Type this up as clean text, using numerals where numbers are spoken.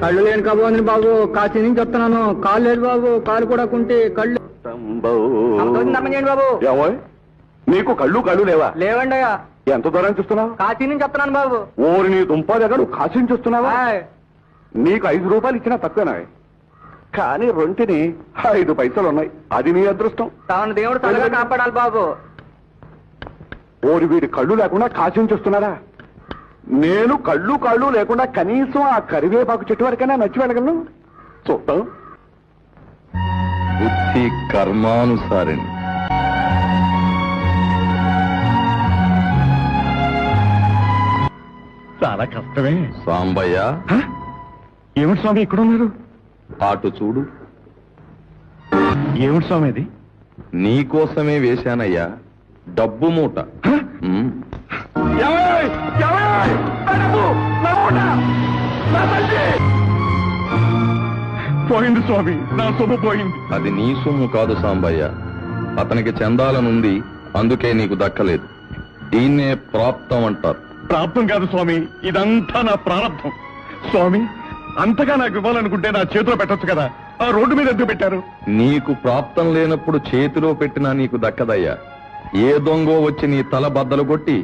కళ్ళు లేని కాబోంది బాబు, కాశీ నుంచి వస్తున్నాను. కాలు లేదు బాబు, కాలు కూడా కుంటే కళ్ళు బాబు. నీకు కళ్ళు లేవా? లేవండి. ఎంత దూరం చూస్తున్నావు? కాశీ నుంచి వస్తున్నాను బాబు. ఓరి నీ దుంప దగ్గర నువ్వు కాశీ నుంచి వస్తున్నావా? నీకు 5 రూపాయలు ఇచ్చినా తక్కువేనా? కానీ రొంటిని 5 పైసలు ఉన్నాయి. అది నీ అదృష్టం. తాను దేవుడు తలగా కాపాడాలి బాబు. ఓరి వీడి కళ్ళు లేకుండా కాశీ నుంచి వస్తున్నారా? నేను కళ్ళు లేకుండా కనీసం ఆ కరివేపాకు చెట్టు వరకైనా నచ్చి వెళ్ళగలను. చూద్దాం. బుద్ధి కర్మానుసారిణి. చాలా కష్టమే. సాంబయ్య, ఏమిటి స్వామి ఇక్కడ ఉన్నారు? అటు చూడు. ఏమిటి స్వామి అది? నీకోసమే వేశానయ్యా, డబ్బు మూట. పోయింది స్వామి, నా సొమ్ము పోయింది. అది నీ సొమ్ము కాదు సాంబయ్య, అతనికి చెందాలనుంది, అందుకే నీకు దక్కలేదు. దీన్నే ప్రాప్తం అంటారు. ప్రాప్తం కాదు స్వామి, ఇదంతా నా ప్రారంభం. స్వామి, అంతగా నాకు ఇవ్వాలనుకుంటే నా చేతిలో పెట్టొచ్చు కదా, ఆ రోడ్డు మీద ఎందుకు పెట్టారు? నీకు ప్రాప్తం లేనప్పుడు చేతిలో పెట్టినా నీకు దక్కదయ్యా. ఏ దొంగో వచ్చి నీ తల బద్దలు కొట్టి